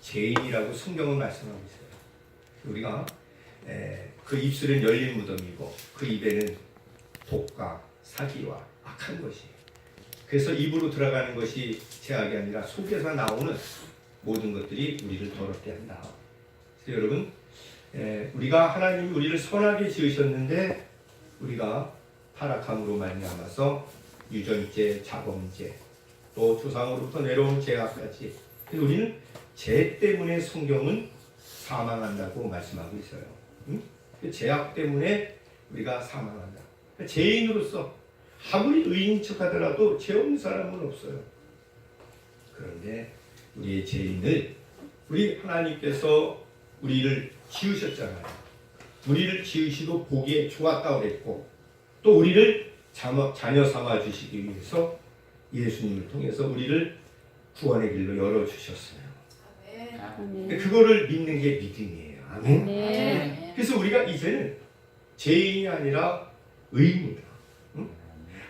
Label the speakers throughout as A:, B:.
A: 죄인이라고 성경은 말씀하고 있어요. 우리가 그 입술은 열린 무덤이고 그 입에는 독과 사기와 악한 것이에요. 그래서 입으로 들어가는 것이 죄악이 아니라 속에서 나오는 모든 것들이 우리를 더럽게 한다. 그래서 여러분, 우리가 하나님이 우리를 선하게 지으셨는데 우리가 타락함으로 말미암아서 유전죄, 자범죄, 또 조상으로부터 내려온 죄악까지, 그래서 우리는 죄 때문에 성경은 사망한다고 말씀하고 있어요. 응? 그 죄악 때문에 우리가 사망한다. 그러니까 죄인으로서 아무리 의인인 척하더라도 죄 없는 사람은 없어요. 그런데 우리의 죄인을 우리 하나님께서 우리를 지으셨잖아요. 우리를 지으시고 보기에 좋았다고 그랬고 또 우리를 자녀 삼아 주시기 위해서 예수님을 통해서 우리를 구원의 길로 열어주셨어요. 아멘. 그거를 믿는 게 믿음이에요. 아멘. 아멘. 그래서 우리가 이제는 죄인이 아니라 의인이다. 응?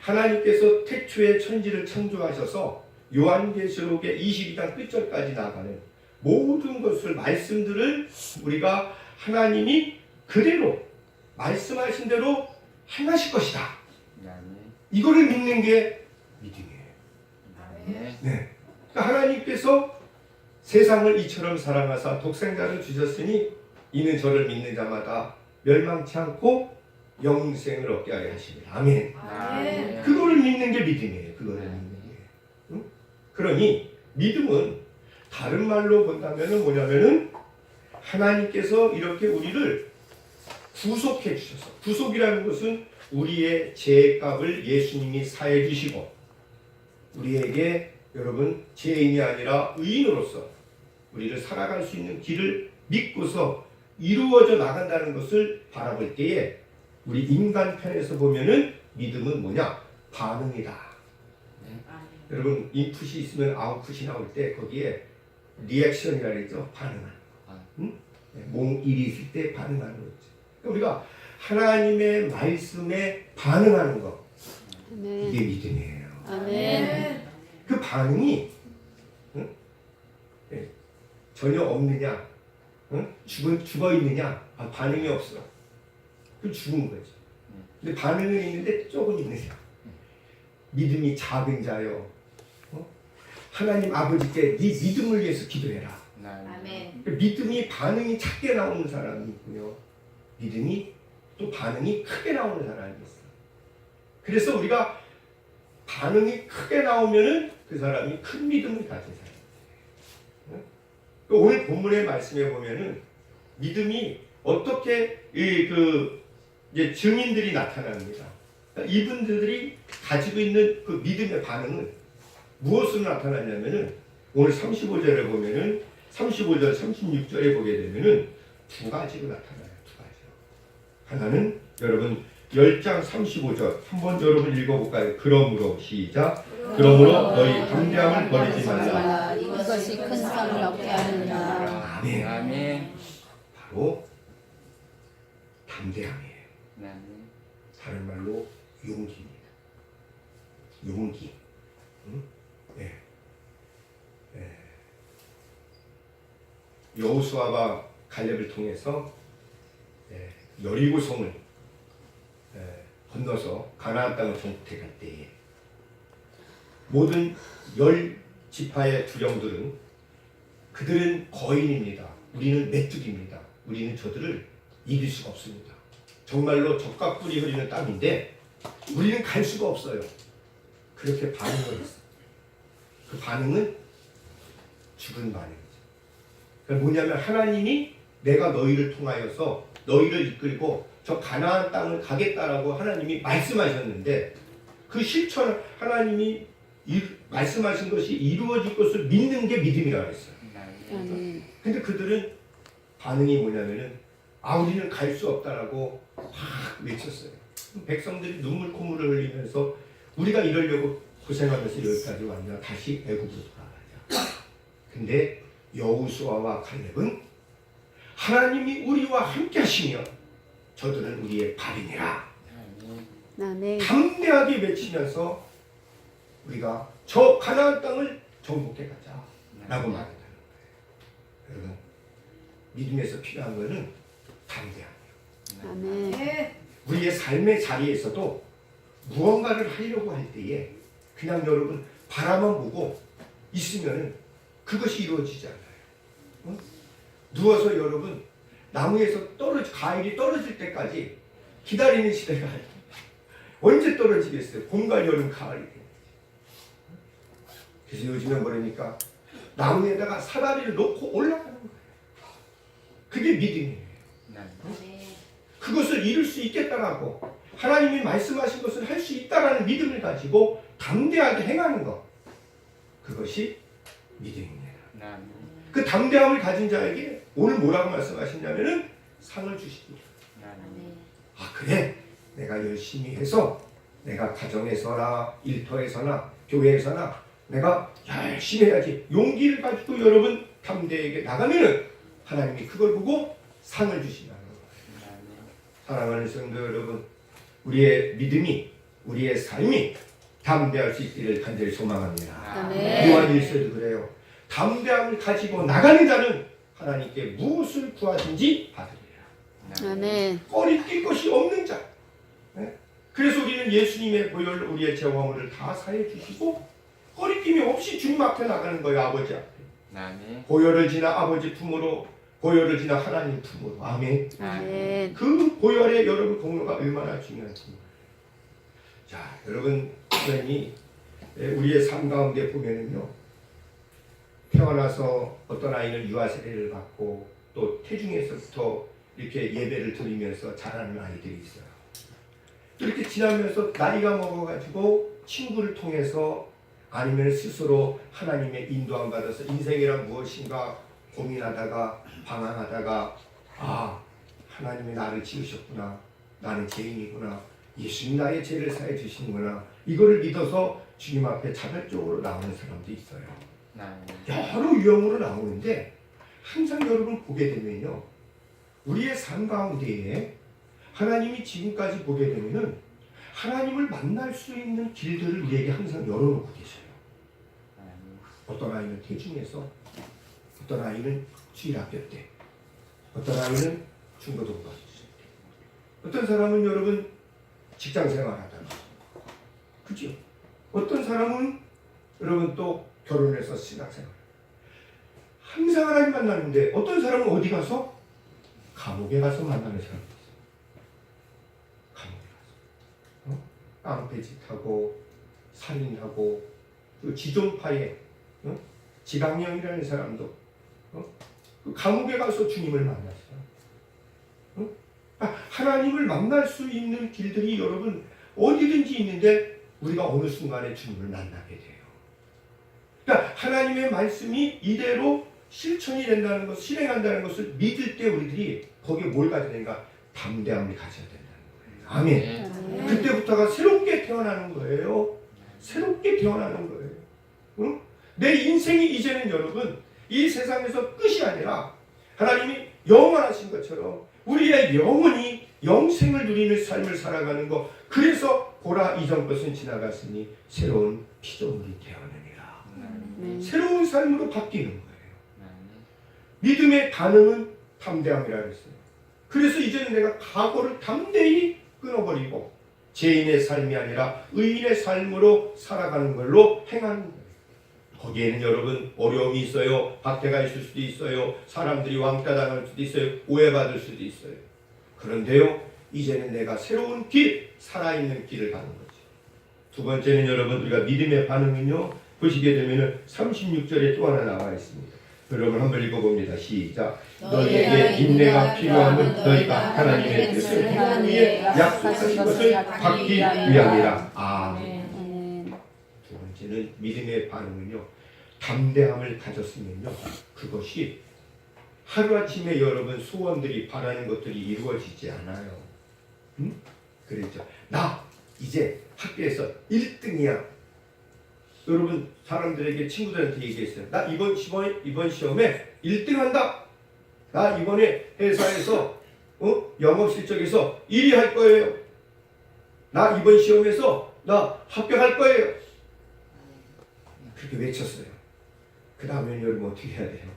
A: 하나님께서 태초에 천지를 창조하셔서 요한계시록의 22장 끝절까지 나가는 모든 것을 말씀들을 우리가 하나님이 그대로 말씀하신 대로 행하실 것이다. 이거를 믿는 게 믿음이에요. 네. 그러니까 하나님께서 세상을 이처럼 사랑하사 독생자를 주셨으니 이는 저를 믿는 자마다 멸망치 않고 영생을 얻게 하려 하십니다. 아멘. 아멘. 그거를 믿는 게 믿음이에요. 그거를 믿는 게. 응? 그러니 믿음은 다른 말로 본다면 뭐냐면은 하나님께서 이렇게 우리를 구속해 주셔서, 구속이라는 것은 우리의 죄값을 예수님이 사해 주시고 우리에게 여러분 죄인이 아니라 의인으로서 우리를 살아갈 수 있는 길을 믿고서 이루어져 나간다는 것을 바라볼 때에 우리 인간 편에서 보면은 믿음은 뭐냐? 반응이다. 여러분 인풋이 있으면 아웃풋이 나올 때 거기에 리액션이라고 했죠. 반응하는 거. 응? 몽일이 있을 때 반응하는 거죠. 그러니까 우리가 하나님의 말씀에 반응하는 거. 이게 믿음이에요.
B: 아멘.
A: 그 반응이 응? 전혀 없느냐? 응? 죽어 있느냐? 반응이 없어. 그럼 죽은 거죠. 근데 반응은 있는데 조금 있느냐? 믿음이 작은 자요. 하나님 아버지께 네 믿음을 위해서 기도해라.
B: 아멘.
A: 믿음이 반응이 작게 나오는 사람이 있고요. 믿음이 또 반응이 크게 나오는 사람이 있어요. 그래서 우리가 반응이 크게 나오면은 그 사람이 큰 믿음을 가진 사람이에요. 오늘 본문의 말씀에 보면은 믿음이 어떻게 이제 증인들이 나타납니다. 이분들이 가지고 있는 그 믿음의 반응은 무엇으로 나타나냐면은 오늘 35절에 보면은 35절, 36절에 보게 되면은 두 가지로 나타나요. 두 가지로. 하나는 여러분 10장 35절 한번 여러분 읽어볼까요? 그러므로 시작. 그러므로 너희 담대함을 버리지 말라.
B: 이것이 큰 상을 얻게 하느니라.
A: 아멘.
C: 아멘.
A: 바로 담대함이에요.
C: 아멘.
A: 다른 말로 용기입니다. 용기. 응? 네. 네. 여호수아가 갈렙을 통해서 여리고성을 건너서 가나안 땅을 정복해 갈 때에 모든 10지파의 두령들은 그들은 거인입니다. 우리는 메뚜기입니다. 우리는 저들을 이길 수가 없습니다. 정말로 적과 뿔이 흐리는 땅인데 우리는 갈 수가 없어요. 그렇게 반응을 했어요. 그 반응은 죽은 반응이죠. 그러니까 뭐냐면 하나님이 내가 너희를 통하여서 너희를 이끌고 저 가나안 땅을 가겠다라고 하나님이 말씀하셨는데 그 실천을 하나님이 말씀하신 것이 이루어질 것을 믿는 게 믿음이라고 했어요. 근데 그들은 반응이 뭐냐면은 우리는 갈 수 없다라고 막 외쳤어요. 백성들이 눈물 콧물을 흘리면서 우리가 이러려고 고생하면서 여기까지 왔냐, 다시 애굽으로 돌아가자. 근데 여호수아와 갈렙은 하나님이 우리와 함께 하시며 저들은 우리의 발이니라. 담대하게 외치면서 우리가 저 가나안 땅을 정복해 가자라고 말한다는 거예요. 믿음에서 필요한 것은 담대함이에요.
B: 아멘.
A: 우리의 삶의 자리에서도 무언가를 하려고 할 때에 그냥 여러분 바라만 보고 있으면 그것이 이루어지지 않아요. 어? 누워서 여러분 나무에서 과일이 떨어질 때까지 기다리는 시대가 아니에요. 언제 떨어지겠어요? 봄과 여름, 가을이. 그래서 요즘에 뭐라니까 나무에다가 사다리를 놓고 올라가는 거예요. 그게 믿음이에요. 그것을 이룰 수 있겠다라고 하나님이 말씀하신 것을 할 수 있다라는 믿음을 가지고 담대하게 행하는 것, 그것이 믿음입니다. 그 담대함을 가진 자에게 오늘 뭐라고 말씀하시냐면은 상을 주십니다. 아 그래, 내가 열심히 해서 내가 가정에서나 일터에서나 교회에서나 내가 열심히 해야지, 용기를 가지고 여러분 담대하게 나가면은 하나님이 그걸 보고 상을 주신다는 거예요. 사랑하는 성도 여러분, 우리의 믿음이, 우리의 삶이 담대할 수 있기를 간절히 소망합니다.
B: 아멘.
A: 요한일서도 그래요. 담대함을 가지고 나가는 자는 하나님께 무엇을 구하든지 받으리라.
B: 아멘.
A: 꺼리낄 것이 없는 자. 네? 그래서 우리는 예수님의 보혈, 우리의 죄 허물을 다 사해 주시고 꺼리낌이 없이 주님 앞에 나가는 거예요. 아버지 앞에. 보혈을 지나 아버지 품으로, 보혈을 지나 하나님 품으로. 아멘.
B: 아멘.
A: 그 보혈의 여러분 공로가 얼마나 중요한지. 자, 여러분, 하나님이 우리의 삶 가운데 보면은요, 태어나서 어떤 아이는 유아 세례를 받고 또 태중에서부터 이렇게 예배를 드리면서 자라는 아이들이 있어요. 이렇게 지나면서 나이가 먹어가지고 친구를 통해서 아니면 스스로 하나님의 인도함 받아서 인생이란 무엇인가 고민하다가 방황하다가 아, 하나님이 나를 지으셨구나, 나는 죄인이구나, 예수님 나의 죄를 사해 주시는구나, 이거를 믿어서 주님 앞에 자발적으로 나오는 사람도 있어요. 여러 유형으로 나오는데 항상 여러분 보게 되면요, 우리의 삶 가운데에 하나님이 지금까지 보게 되면은 하나님을 만날 수 있는 길들을 우리에게 항상 열어놓고 계셔요. 어떤 아이는 대중에서, 어떤 아이는 주일학교 때, 어떤 아이는 중고등부 때, 어떤 사람은 여러분 직장생활하다가, 그죠? 어떤 사람은 여러분 또 결혼해서 신학생활. 항상 하나님 만나는데 어떤 사람은 어디 가서? 감옥에 가서 만나는 사람이 있어요. 감옥에 가서. 깡패짓하고 살인하고 그 지존파의 지강령이라는 사람도 그 감옥에 가서 주님을 만났어요. 하나님을 만날 수 있는 길들이 여러분 어디든지 있는데 우리가 어느 순간에 주님을 만나게 돼요. 그러니까 하나님의 말씀이 이대로 실천이 된다는 것, 실행한다는 것을 믿을 때 우리들이 거기에 뭘 가져야 되는가? 담대함을 가져야 된다는 거예요. 아멘. 그때부터가 새롭게 태어나는 거예요. 새롭게 태어나는 거예요. 응? 내 인생이 이제는 여러분 이 세상에서 끝이 아니라 하나님이 영원하신 것처럼 우리의 영혼이 영생을 누리는 삶을 살아가는 것. 그래서 보라, 이전 것은 지나갔으니 새로운 피조물이 되었느니라. 새로운 삶으로 바뀌는 거예요. 믿음의 반응은 담대함이라 그랬어요. 그래서 이제는 내가 과거를 담대히 끊어버리고 죄인의 삶이 아니라 의인의 삶으로 살아가는 걸로 행하는 거예요. 거기에는 여러분 어려움이 있어요. 박해가 있을 수도 있어요. 사람들이 왕따 당할 수도 있어요. 오해받을 수도 있어요. 그런데요, 이제는 내가 새로운 길, 살아있는 길을 가는 거죠. 두 번째는 여러분, 우리가 믿음의 반응은요, 보시게 되면 36절에 또 하나 나와 있습니다. 여러분 한번 읽어봅니다. 시작. 너희에게 인내가 필요함은 너희가 하나님의 뜻을 행하기 위해 약속하신 것을 받기 위함이라. 아멘. 두 번째는 믿음의 반응은요, 담대함을 가졌으면요, 그것이 하루아침에 여러분 소원들이 바라는 것들이 이루어지지 않아요. 응? 그랬죠. 나 이제 학교에서 1등이야. 여러분 사람들에게, 친구들한테 얘기했어요. 나 이번 시험에 1등 한다. 나 이번에 회사에서 영업 실적에서 1위 할 거예요. 나 이번 시험에서 나 합격할 거예요. 그렇게 외쳤어요. 그 다음에 여러분 어떻게 해야 돼요?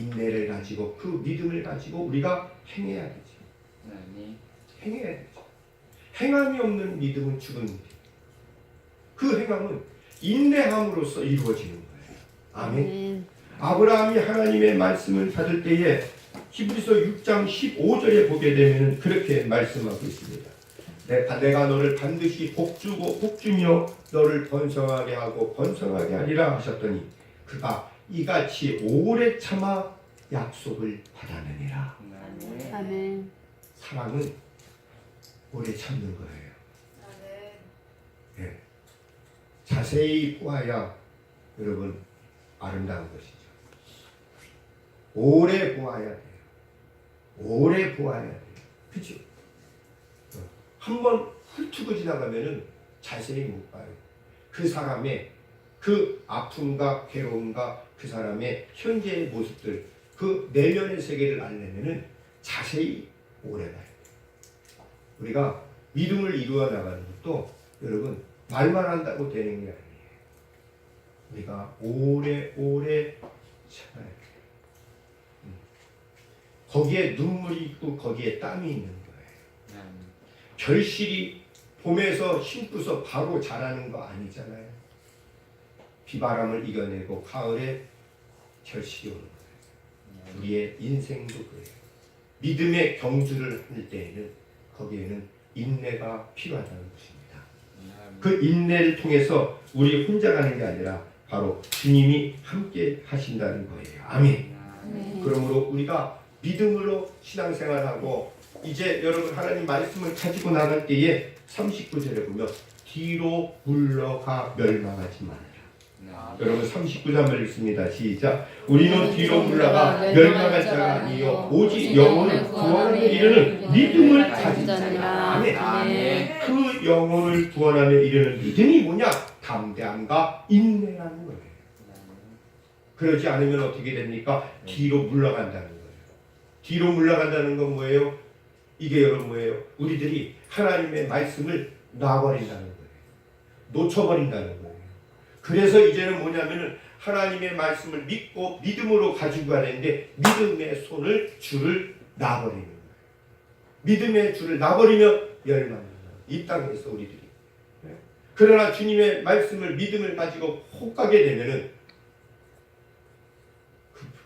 A: 인내를 가지고 그 믿음을 가지고 우리가 행해야 되죠.
C: 아멘.
A: 행해야 되죠. 행함이 없는 믿음은 죽은 믿음. 그 행함은 인내함으로써 이루어지는 거예요. 아멘. 아브라함이 하나님의 말씀을 받을 때에 히브리서 6장 15절에 보게 되면 그렇게 말씀하고 있습니다. 내가 너를 반드시 복주고 복주며 너를 번성하게 하고 번성하게 하리라 하셨더니 그가 이같이 오래 참아 약속을 받았느니라.
C: 아멘.
B: 아멘.
A: 사랑은 오래 참는 거예요. 네. 자세히 보아야 여러분 아름다운 것이죠. 오래 보아야 돼요. 오래 보아야 돼요. 그렇죠? 한번 훑고 지나가면은 자세히 못 봐요. 그 사람의 그 아픔과 괴로움과 그 사람의 현재의 모습들, 그 내면의 세계를 알려면은 자세히 오래 봐야 돼요. 우리가 믿음을 이루어 나가는 것도 여러분 말만 한다고 되는 게 아니에요. 우리가 오래 참아야 돼요. 거기에 눈물이 있고 거기에 땀이 있는 거예요. 결실이 봄에서 심고서 바로 자라는 거 아니잖아요. 비바람을 이겨내고 가을에 결실이 오는 거예요. 우리의 인생도 그래요. 믿음의 경주를 할 때에는 거기에는 인내가 필요하다는 것입니다. 그 인내를 통해서 우리 혼자 가는 게 아니라 바로 주님이 함께 하신다는 거예요. 아멘. 그러므로 우리가 믿음으로 신앙생활하고 이제 여러분 하나님 말씀을 가지고 나갈 때에 39절에 보면 뒤로 물러가 멸망하지 말아라. 여러분 39절 읽습니다. 시작. 우리는 뒤로 물러가 멸망할 자가 아니요 오직 영혼을 구원하는 이르는 믿음을 가진 자니라. 아멘. 그 영혼을 구원하며 이르는 믿음이 뭐냐? 담대함과 인내라는 거예요. 그러지 않으면 어떻게 됩니까? 뒤로 물러간다는 거예요. 뒤로 물러간다는 건 뭐예요? 이게 여러분 뭐예요? 우리들이 하나님의 말씀을 놔버린다는 거예요. 놓쳐버린다는 거예요. 그래서 이제는 뭐냐면은 하나님의 말씀을 믿고 믿음으로 가지고 가는데 믿음의 줄을 놔버리는 거예요. 믿음의 줄을 놔버리면 멸망합니다. 이 땅에서 우리들이. 그러나 주님의 말씀을 믿음을 가지고 혹 가게 되면은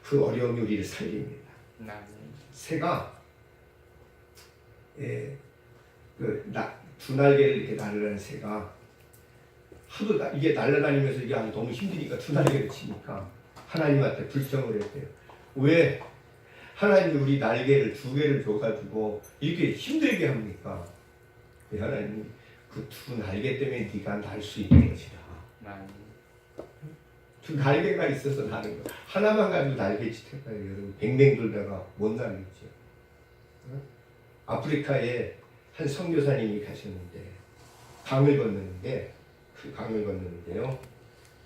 A: 그 어려움이 우리를 살립니다. 새가 두 날개를 이렇게 날르는 새가 하도 이게 날아다니면서 이게 너무 힘드니까 두 날개를 치니까 하나님한테 불평을 했대요. 왜 하나님이 우리 날개를 두 개를 줘가지고 이렇게 힘들게 합니까? 하나님 그 두 날개 때문에 네가 날 수 있는 것이다. 두 날개가 있어서 나는 거. 하나만 가지고 날개짓 했다. 여러분 뱅뱅 돌다가 못 날겠죠. 아프리카에 한 선교사님이 가셨는데 강을 건너는데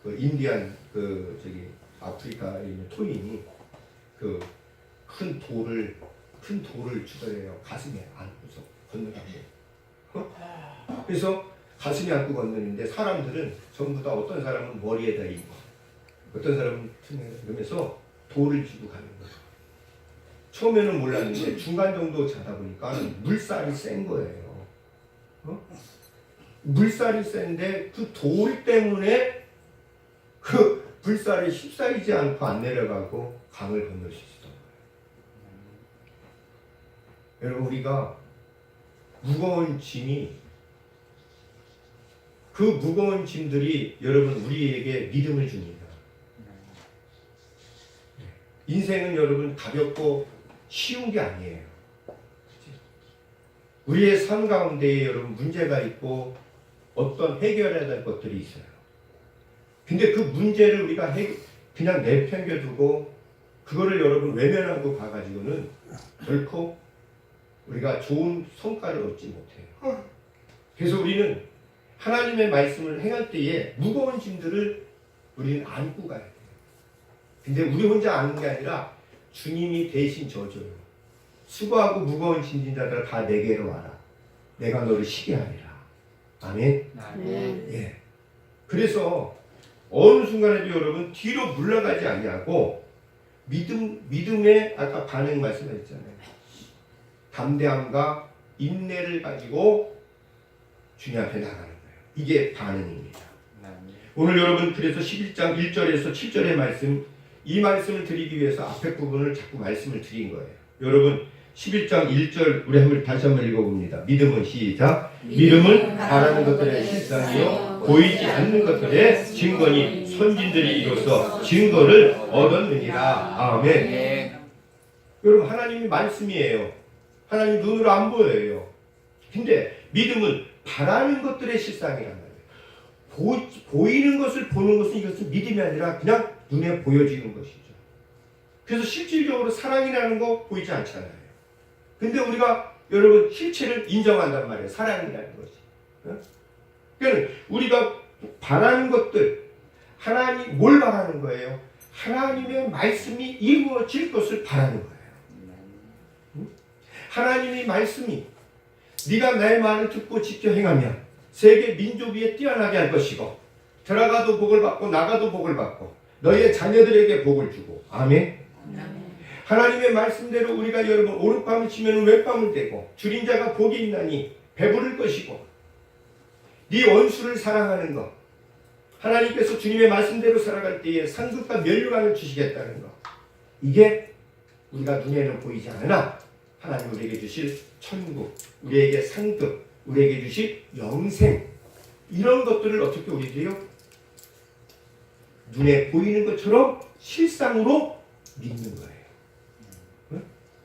A: 그 인디안 아프리카에 있는 토인이 그 큰 돌을 주더래요. 가슴에 안고서 건너가고. 그래서 가슴에 안고 건너는데 사람들은 전부 다 어떤 사람은 머리에다 입고 어떤 사람은 등에다 그러면서 돌을 쥐고 가는 거예요. 처음에는 몰랐는데 중간 정도 자다 보니까 물살이 센 거예요. 물살이 센데 그 돌 때문에 그 물살이 휩싸이지 않고 안 내려가고 강을 건널 수 있었던 거예요. 여러분 우리가 무거운 짐이 그 무거운 짐들이 여러분 우리에게 믿음을 줍니다. 인생은 여러분 가볍고 쉬운 게 아니에요. 우리의 삶 가운데에 여러분 문제가 있고 어떤 해결해야 될 것들이 있어요. 근데 그 문제를 우리가 그냥 내팽겨두고 그거를 여러분 외면하고 가가지고는 결코 우리가 좋은 성과를 얻지 못해요. 그래서 우리는 하나님의 말씀을 행할 때에 무거운 짐들을 우리는 안고 가야 돼요. 근데 우리 혼자 아는 게 아니라 주님이 대신 져줘요. 수고하고 무거운 짐진 자들아 다 내게로 와라. 내가 너를 쉬게 하리라. 아멘. 예. 그래서 어느 순간에도 여러분 뒤로 물러가지 아니하고 믿음의 아까 반응 말씀하셨잖아요. 담대함과 인내를 가지고 주님 앞에 나가는 거예요. 이게 반응입니다. 오늘 여러분 그래서 11장 1절에서 7절의 말씀, 이 말씀을 드리기 위해서 앞에 부분을 자꾸 말씀을 드린 거예요. 여러분 11장 1절 우리 다시 한번 읽어봅니다. 믿음은 시작. 믿음은 바라는 것들의 실상이요 보이지 않는 것들의 증거니 선진들이 이로써 증거를 얻었느니라. 아멘. 여러분 하나님이 말씀이에요. 하나님 눈으로 안 보여요. 근데 믿음은 바라는 것들의 실상이란 말이에요. 보이는 것을 보는 것은 이것은 믿음이 아니라 그냥 눈에 보여지는 것이죠. 그래서 실질적으로 사랑이라는 거 보이지 않잖아요. 근데 우리가 여러분 실체를 인정한단 말이에요. 사랑이라는 것이. 그러니까 우리가 바라는 것들, 하나님 뭘 바라는 거예요? 하나님의 말씀이 이루어질 것을 바라는 거예요. 하나님의 말씀이 네가 나의 말을 듣고 지켜 행하면 세계 민족 위에 뛰어나게 할 것이고 들어가도 복을 받고 나가도 복을 받고 너희의 자녀들에게 복을 주고. 아멘. 하나님의 말씀대로 우리가 여러분 오른밤을 치면 왼밤을 대고 줄인 자가 복이 있나니 배부를 것이고 네 원수를 사랑하는 것, 하나님께서 주님의 말씀대로 살아갈 때에 상급과 면류관을 주시겠다는 것, 이게 우리가 눈에는 보이지 않으나 하나님 우리에게 주실 천국, 우리에게 상급, 우리에게 주실 영생, 이런 것들을 어떻게 우리들이요? 눈에 보이는 것처럼 실상으로 믿는 거예요.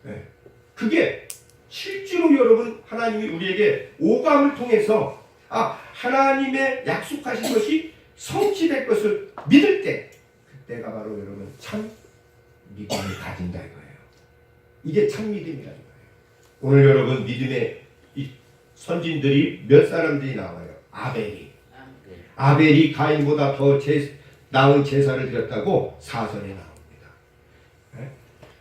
A: 네. 그게 실제로 여러분 하나님이 우리에게 오감을 통해서 하나님의 약속하신 것이 성취될 것을 믿을 때, 그때가 바로 여러분 참 믿음을 가진다 이거예요. 이게 참 믿음이라는 거예요. 오늘 여러분 믿음의 이 선진들이 몇 사람들이 나와요. 아벨이 가인보다 더 나은 제사를 드렸다고 사전에 나옵니다. 네?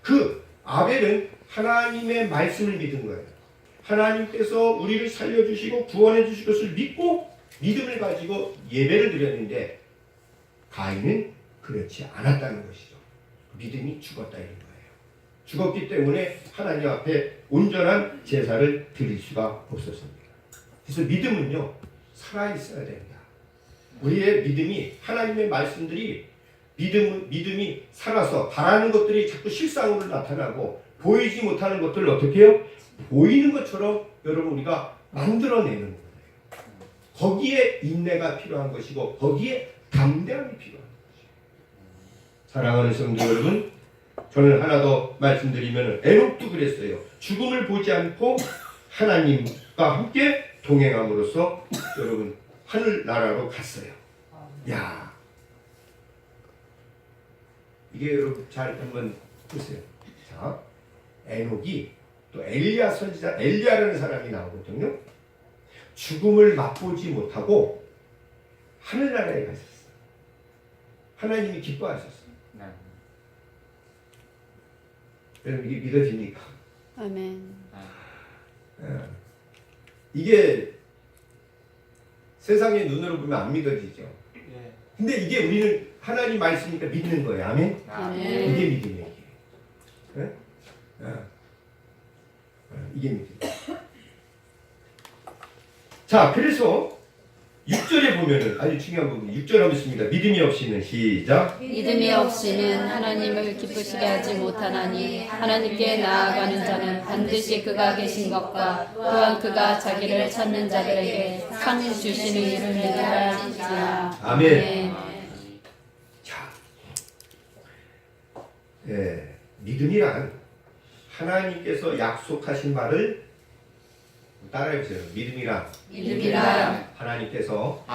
A: 그 아벨은 하나님의 말씀을 믿은 거예요. 하나님께서 우리를 살려주시고 구원해 주실 것을 믿고 믿음을 가지고 예배를 드렸는데 가인은 그렇지 않았다는 것이죠. 믿음이 죽었다 이런 거예요. 죽었기 때문에 하나님 앞에 온전한 제사를 드릴 수가 없었습니다. 그래서 믿음은요 살아있어야 된다. 우리의 믿음이 하나님의 말씀들이 믿음이 살아서 바라는 것들이 자꾸 실상으로 나타나고 보이지 못하는 것들을 어떻게 해요? 보이는 것처럼 여러분 우리가 만들어내는 거예요. 거기에 인내가 필요한 것이고 거기에 담대함이 필요한 것이에요. 사랑하는 성도 여러분, 저는 하나 더 말씀드리면 에녹도 그랬어요. 죽음을 보지 않고 하나님과 함께 동행함으로써 여러분 하늘나라로 갔어요. 야, 이게 여러분 잘 한번 보세요. 자, 에녹이 또 엘리야 선지자 엘리야라는 사람이 나오거든요. 죽음을 맛보지 못하고 하늘나라에 가셨어요. 하나님이 기뻐하셨어요. 여러분 이게 믿어집니까?
B: 아멘.
A: 이게 세상의 눈으로 보면 안 믿어지죠. 근데 이게 우리는 하나님 말씀이니까 믿는 거예요. 아멘?
B: 아멘.
A: 이게 믿음이에요. 이게. 이게 믿음이에요. 자, 그래서 6절에 보면은 아주 중요한 부분 6절 하고 있습니다. 믿음이 없이는 시작.
B: 믿음이 없이는 하나님을 기쁘시게 하지 못하나니 하나님께 나아가는 자는 반드시 그가 계신 것과 또한 그가 자기를 찾는 자들에게 상 주시는 이를 믿으라 할지라.
A: 아멘. 자, 믿음이란 하나님께서 약속하신 말을 따라해보세요. 믿음이란 하나님께서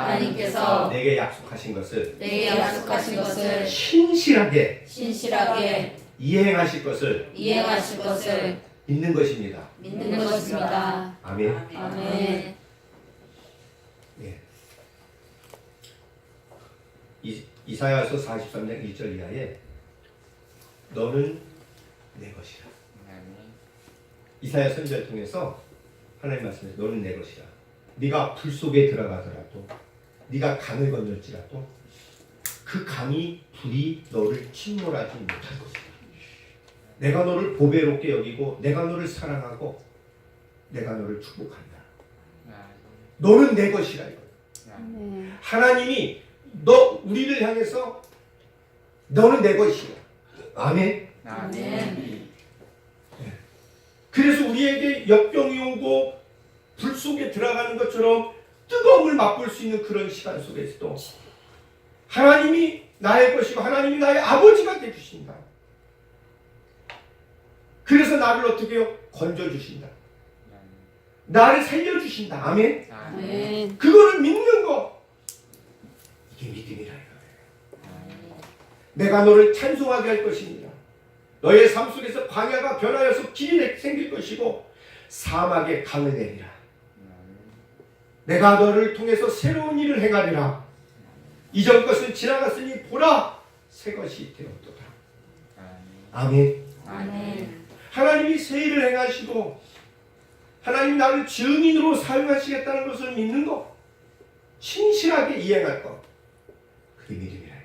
A: 내게 약속하신 것을 신실하게 이행하실 것을 믿는 것입니다. 아멘.
B: 아멘.
A: 예. 이사야서 43장 1절 이하에 너는 내 것이라. 이사야 선지자를 통해서 하나님 말씀에서 너는 내 것이라. 네가 불 속에 들어가더라도 네가 강을 건널지라도 그 강이 불이 너를 침몰하지 못할 것이다. 내가 너를 보배롭게 여기고 내가 너를 사랑하고 내가 너를 축복한다. 너는 내 것이라 이거예요.
B: 아멘.
A: 하나님이 우리를 향해서 너는 내 것이야. 아멘.
B: 아멘.
A: 그래서 우리에게 역경이 오고 불 속에 들어가는 것처럼 뜨거움을 맛볼 수 있는 그런 시간 속에서도 하나님이 나의 것이고 하나님이 나의 아버지가 되주신다. 그래서 나를 어떻게 해요? 건져주신다. 나를 살려주신다. 아멘.
B: 아멘.
A: 그거를 믿는 거, 이게 믿음이라 이거예요. 내가 너를 찬송하게 할 것입니다. 너의 삶 속에서 광야가 변하여서 길이 생길 것이고 사막에 강을 내리라. 내가 너를 통해서 새로운 일을 행하리라. 이전 것은 지나갔으니 보라 새 것이 되었도다. 아멘.
B: 아멘.
A: 하나님이 새 일을 행하시고 하나님 나를 증인으로 사용하시겠다는 것을 믿는 것, 신실하게 이행할 것, 그게 믿음이라는 거예요.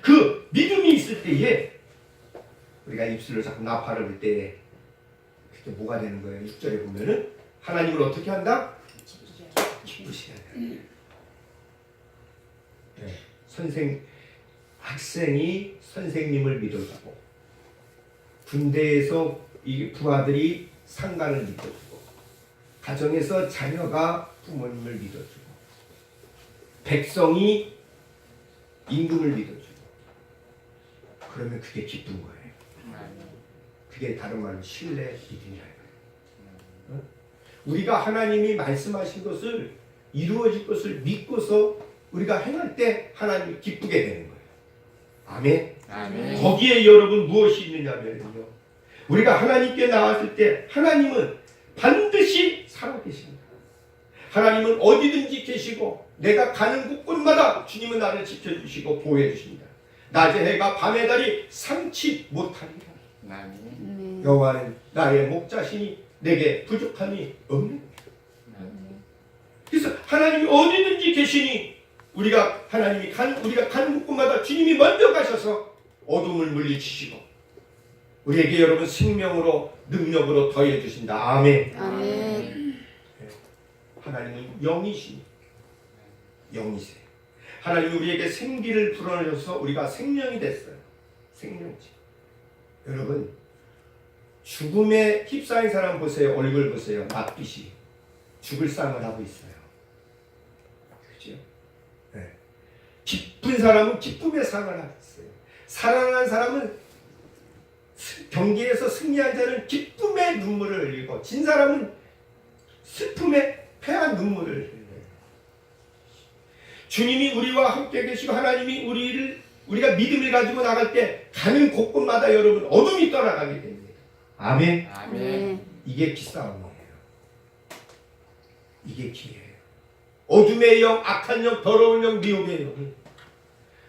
A: 그 믿음이 있을 때에 우리가 입술을 자꾸 나팔을 불 때에 그때 뭐가 되는 거예요? 6절에 보면은 하나님을 어떻게 한다? 기쁘시게 한다. 네. 학생이 선생님을 믿어주고 군대에서 이 부하들이 상관을 믿어주고 가정에서 자녀가 부모님을 믿어주고 백성이 임금을 믿어주고 그러면 그게 기쁜 거예요. 그게 다른 말로 신뢰 믿음이라는 거예요. 우리가 하나님이 말씀하신 것을 이루어질 것을 믿고서 우리가 행할 때 하나님이 기쁘게 되는 거예요. 아멘.
B: 아멘.
A: 거기에 여러분 무엇이 있느냐면요, 우리가 하나님께 나왔을 때 하나님은 반드시 살아계십니다. 하나님은 어디든지 계시고 내가 가는 곳곳마다 주님은 나를 지켜주시고 보호해 주십니다. 낮의 해가 밤의 달이 삼치 못하리라. 여호와는 나의 목자시니 내게 부족함이 없는 거예요. 그래서 하나님이 어디든지 계시니 우리가 가는 곳곳마다 주님이 먼저 가셔서 어둠을 물리치시고 우리에게 여러분 생명으로 능력으로 더해 주신다. 아멘.
B: 아멘.
A: 하나님은 영이시니 영이세요. 하나님이 우리에게 생기를 불어넣어서 우리가 생명이 됐어요. 생명체. 여러분 죽음에 휩싸인 사람 보세요. 얼굴 보세요. 낯빛이 죽을 상을 하고 있어요. 그렇죠? 네. 기쁜 사람은 기쁨의 상을 하고 있어요. 사랑하는 사람은 경기에서 승리한 자는 기쁨의 눈물을 흘리고 진 사람은 슬픔에 패한 눈물을 흘려요. 주님이 우리와 함께 계시고 하나님이 우리가 믿음을 가지고 나갈 때 가는 곳곳마다 여러분 어둠이 떠나가게 됩니다. 아멘.
B: 아멘.
A: 이게 기싸움이에요. 이게 기회예요. 어둠의 영, 악한 영, 더러운 영, 미혹의 영,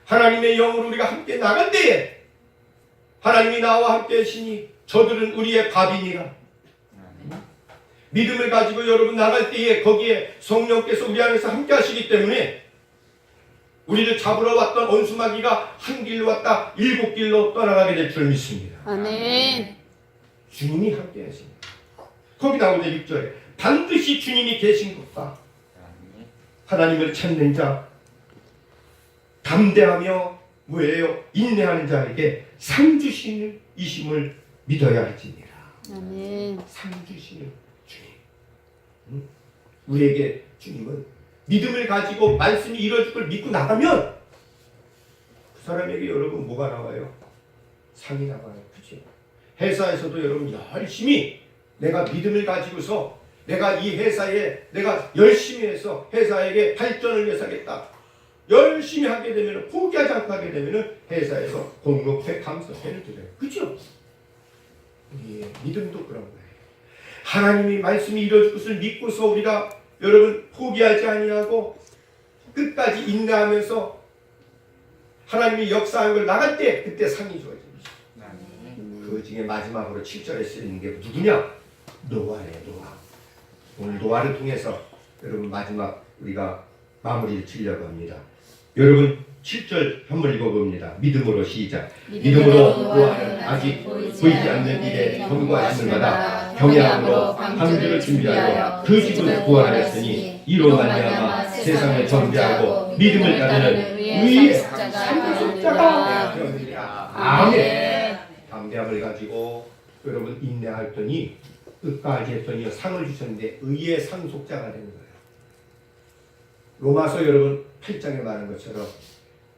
A: 하나님의 영으로 우리가 함께 나갈 때에 하나님이 나와 함께 하시니 저들은 우리의 밥이니라. 믿음을 가지고 여러분 나갈 때에 거기에 성령께서 우리 안에서 함께 하시기 때문에 우리를 잡으러 왔던 원수마귀가 한 길로 왔다 7길로 떠나가게 될 줄 믿습니다.
B: 아멘.
A: 주님이 함께 하십니다. 거기 나오죠. 6절에 반드시 주님이 계신 것과 하나님을 찾는 자 담대하며 뭐예요? 인내하는 자에게 상 주시는 이심을 믿어야 할지니라.
B: 아멘.
A: 상 주시는 주님. 우리에게 주님은 믿음을 가지고 말씀이 이루어질 걸 믿고 나가면 그 사람에게 여러분 뭐가 나와요? 상이 나와요. 그치? 회사에서도 여러분 열심히 내가 믿음을 가지고서 내가 이 회사에 내가 열심히 해서 회사에게 발전을 위해서 하겠다. 열심히 하게 되면 포기하지 않고 하게 되면 회사에서 공로회 감사회를 드려요. 그렇죠? 우리의 믿음도 그런 거예요. 하나님이 말씀이 이루어질 것을 믿고서 우리가 여러분 포기하지 아니하고 끝까지 인내하면서 하나님이 역사하는 걸 나갈 때 그때 상이 주어집니다. 그 중에 마지막으로 7절에 쓰이는 게 누구냐? 노아예요. 노아. 오늘 노아를 통해서 여러분 마지막 우리가 마무리를 치려고 합니다. 여러분 7절 한번 읽어봅니다. 믿음으로 시작. 믿음으로 노아는 아직 보이지 않는 일에 경고하심을 받아 경외함으로 방주를 준비하여 그 집을 구원하였으니 이로 말미암아 세상을 정죄하고 믿음을 따르는 의의 상속자가 되었느니라. 아멘. 담대함을 가지고 여러분 인내했더니 끝까지 했더니 상을 주셨는데 의의 상속자가 되는 거예요. 로마서 여러분 8장에 말한 것처럼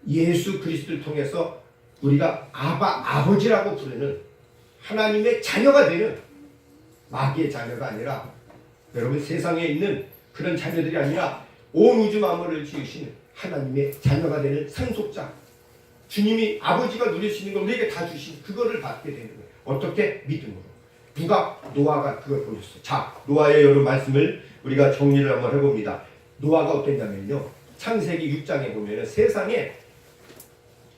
A: 예수 그리스도를 통해서 우리가 아버지라고 부르는 하나님의 자녀가 되는 마귀의 자녀가 아니라 여러분 세상에 있는 그런 자녀들이 아니라 온 우주 만물을 지으시는 하나님의 자녀가 되는 상속자, 주님이 아버지가 누리시는 걸 우리에게 다 주신 그거를 받게 되는 거예요. 어떻게? 믿음으로. 누가? 노아가 그걸 보였어요. 자, 노아의 여러 말씀을 우리가 정리를 한번 해봅니다. 노아가 어땠냐면요, 창세기 6장에 보면은 세상에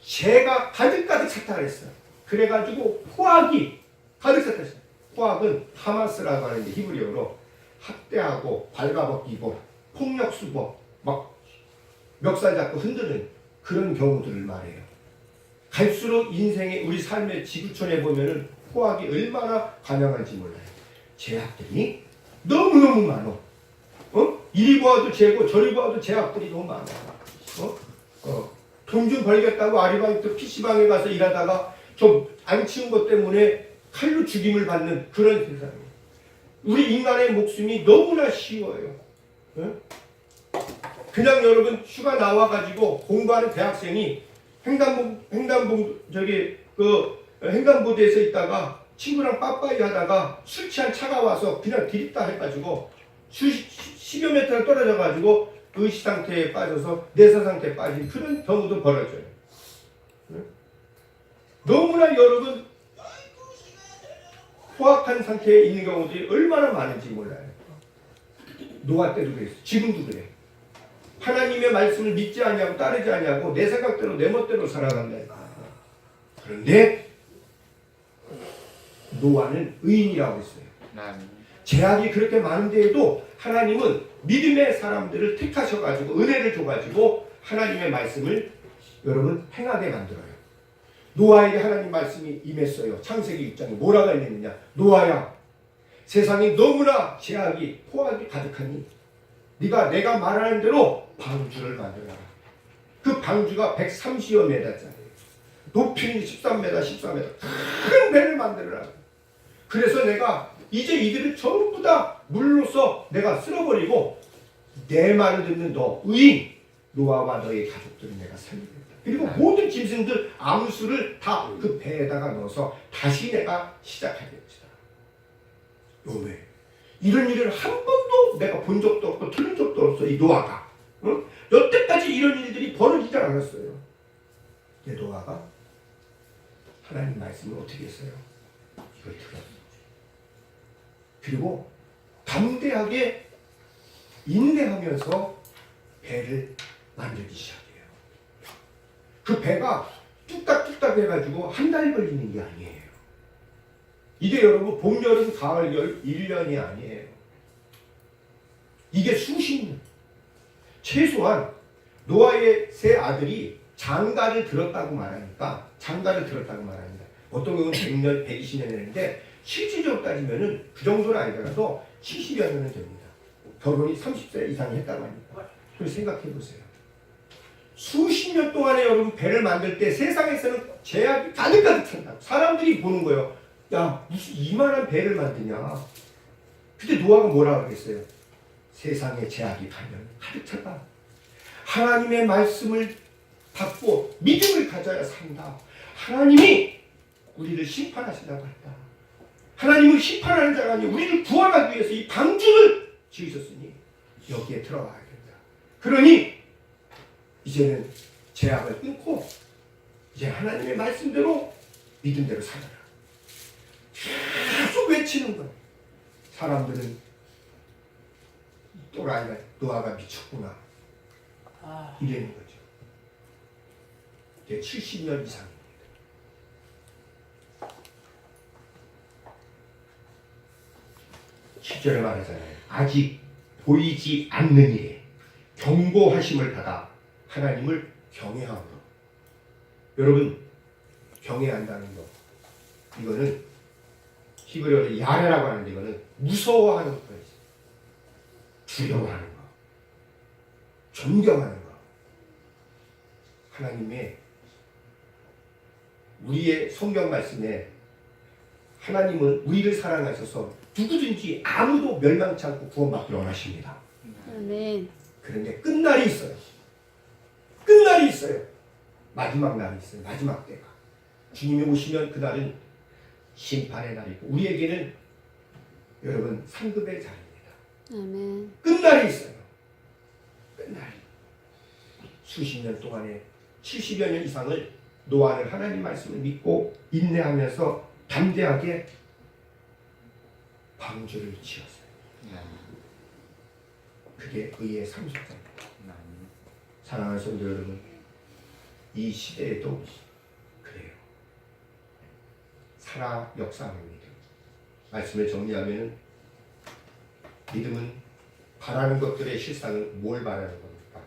A: 죄가 가득가득 찼다그랬어요. 그래가지고 포악이 가득 찼다했어요. 포악은 하마스라고 하는데 히브리어로 학대하고 발가벗기고 폭력수법 막 멱살 잡고 흔드는 그런 경우들을 말해요. 갈수록 인생의 우리 삶의 지구촌에 보면은 포악이 얼마나 관영한지 몰라요. 죄악들이 너무너무 많어. 이리 보아도 죄고 저리 보아도 죄악들이 너무 많아. 돈 좀 벌겠다고 아르바이트 PC방에 가서 일하다가 좀 안 치운 것 때문에 칼로 죽임을 받는 그런 세상이에요. 우리 인간의 목숨이 너무나 쉬워요. 그냥 여러분 휴가 나와가지고 공부하는 대학생이 횡단보도에서 있다가 친구랑 빠빠이 하다가 술 취한 차가 와서 그냥 디립다 해가지고 10여 미터 떨어져가지고 의식 상태에 빠져서 내사 상태에 빠진 그런 경우도 벌어져요. 너무나 여러분 포악한 상태에 있는 경우들이 얼마나 많은지 몰라요. 노아 때도 그랬어요. 지금도 그래. 하나님의 말씀을 믿지 않냐고 따르지 않냐고 내 생각대로 내 멋대로 살아간다. 그런데 노아는 의인이라고 했어요. 죄악이 그렇게 많은데도 하나님은 믿음의 사람들을 택하셔가지고 은혜를 줘가지고 하나님의 말씀을 여러분 행하게 만들어요. 노아에게 하나님 말씀이 임했어요. 창세기 6장에 뭐라고 임했느냐. 노아야, 세상이 너무나 죄악이 포악이 가득하니 네가 내가 말하는 대로 방주를 만들어라. 그 방주가 130여 메다짜리, 높이는 13m, 14m 큰 배를 만들어라. 그래서 내가 이제 이들을 전부 다 물로써 내가 쓸어버리고 내 말을 듣는 너 의인 노아와 너의 가족들은 내가 살리겠다. 그리고 모든 짐승들 암수를 다 그 배에다가 넣어서 다시 내가 시작하겠다. 왜? 이런 일을 한 번도 내가 본 적도 없고 들은 적도 없어. 이 노아가 여태까지 이런 일들이 벌어지지 않았어요. 내 노아가 하나님 말씀을 어떻게 했어요? 이걸 들었어. 그리고 담대하게 인내하면서 배를 만들기 시작해요. 그 배가 뚝딱뚝딱 해가지고 한 달 걸리는 게 아니에요. 이게 여러분 봄, 여름, 가을, 겨울 1년이 아니에요. 이게 수십 년. 최소한 노아의 세 아들이 장가를 들었다고 말하니까 어떤 경우는 100년, 120년 했는데 실질적으로 따지면은 그 정도는 아니더라도 70여 년은 됩니다. 결혼이 30세 이상이 했다고 하니까. 그래서 생각해 보세요. 수십 년 동안에 여러분 배를 만들 때 세상에서는 죄악이 가득가득 찬다. 사람들이 보는 거예요. 야, 무슨 이만한 배를 만드냐. 그때 노아가 뭐라고 하겠어요? 세상에 죄악이 가득 찼다. 하나님의 말씀을 받고 믿음을 가져야 산다. 하나님이 우리를 심판하시려고 한다. 하나님을 심판하는 자가 아니라 우리를 구원하기 위해서 이 방주를 지으셨으니 여기에 들어가야 된다. 그러니 이제는 죄악을 끊고 이제 하나님의 말씀대로 믿음대로 살아라. 계속 외치는 거예요. 사람들은 또라이가 노아가 미쳤구나 이러는 거죠. 이제 70년 이상입니다. 실제로 말하잖아요. 아직 보이지 않는 일에 경고하심을 받아 하나님을 경외함으로. 여러분 경외한다는 거 이거는 히브리어로 야레라고 하는데 이거는 무서워하는 것도 있어요. 두려워하는 거, 존경하는 거. 하나님의 우리의 성경 말씀에 하나님은 우리를 사랑하셔서 누구든지 아무도 멸망치 않고 구원받기를 원하십니다.
B: 아멘.
A: 그런데 끝날이 있어요. 끝날이 있어요. 마지막 날이 있어요. 마지막 때가. 주님이 오시면 그날은 심판의 날이고 우리에게는 여러분 상급의 자리입니다.
B: 아멘.
A: 끝날이 있어요. 끝날이. 수십 년 동안에 70여 년 이상을 노아는 하나님 말씀을 믿고 인내하면서 담대하게 방주를 지었어요. 그게 의의 상속자입니다. 사랑하는 성도 여러분, 이 시대에도 그래요. 살아 역사하는 믿음. 말씀을 정리하면 믿음은 바라는 것들의 실상은 뭘 바라는 겁니까?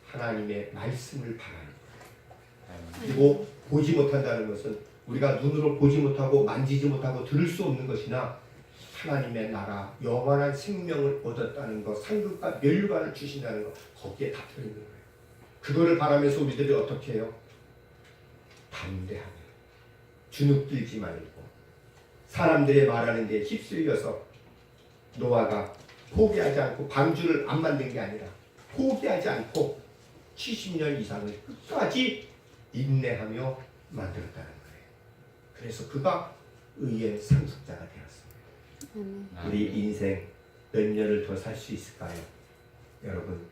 A: 하나님의 말씀을 바라는 거예요. 그리고 보지 못한다는 것은 우리가 눈으로 보지 못하고 만지지 못하고 들을 수 없는 것이나 하나님의 나라, 영원한 생명을 얻었다는 것, 상급과 면류관을 주신다는 것, 거기에 다 들어있는 거예요. 그거를 바라면서 우리들이 어떻게 해요? 담대하며 주눅들지 말고 사람들의 말하는 데 휩쓸려서 노아가 포기하지 않고 방주를 안 만든 게 아니라 포기하지 않고 70년 이상을 끝까지 인내하며 만들었다는 거예요. 그래서 그가 의의 상속자가 되었습니다. 우리 인생 몇 년을 더 살 수 있을까요? 여러분,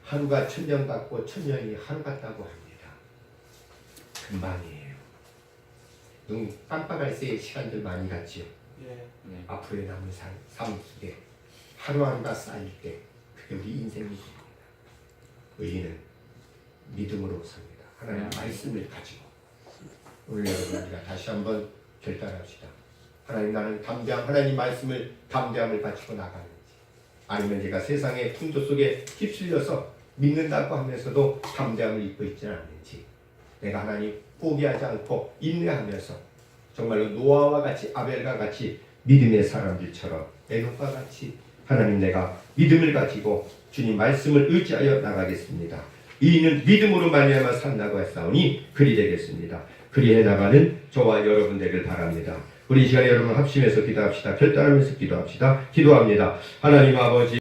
A: 하루가 1000년 같고 1000년이 하루 같다고 합니다. 금방이에요. 눈 깜빡할 새의 시간들 많이 갔지요. 앞으로의 남은 삶 속에 하루하루가 쌓일 때 그게 우리 인생이 됩니다. 의인은 믿음으로 삽니다. 하나님 말씀을 가지고 오늘 여러분 우리가 다시 한번 결단합시다. 하나님, 나는 하나님 말씀을 담대함을 가지고 나가는지, 아니면 제가 세상의 풍조 속에 휩쓸려서 믿는다고 하면서도 담대함을 입고 있지는 않는지, 내가 하나님 포기하지 않고 인내하면서 정말로 노아와 같이 아벨과 같이 믿음의 사람들처럼 에녹과 같이 하나님, 내가 믿음을 가지고 주님 말씀을 의지하여 나가겠습니다. 이는 믿음으로 말미암아 산다고 했사오니 그리 되겠습니다. 그리해 나가는 저와 여러분 되길 바랍니다. 우리 이 시간에 여러분 합심해서 기도합시다. 결단하면서 기도합시다. 기도합니다. 하나님 아버지,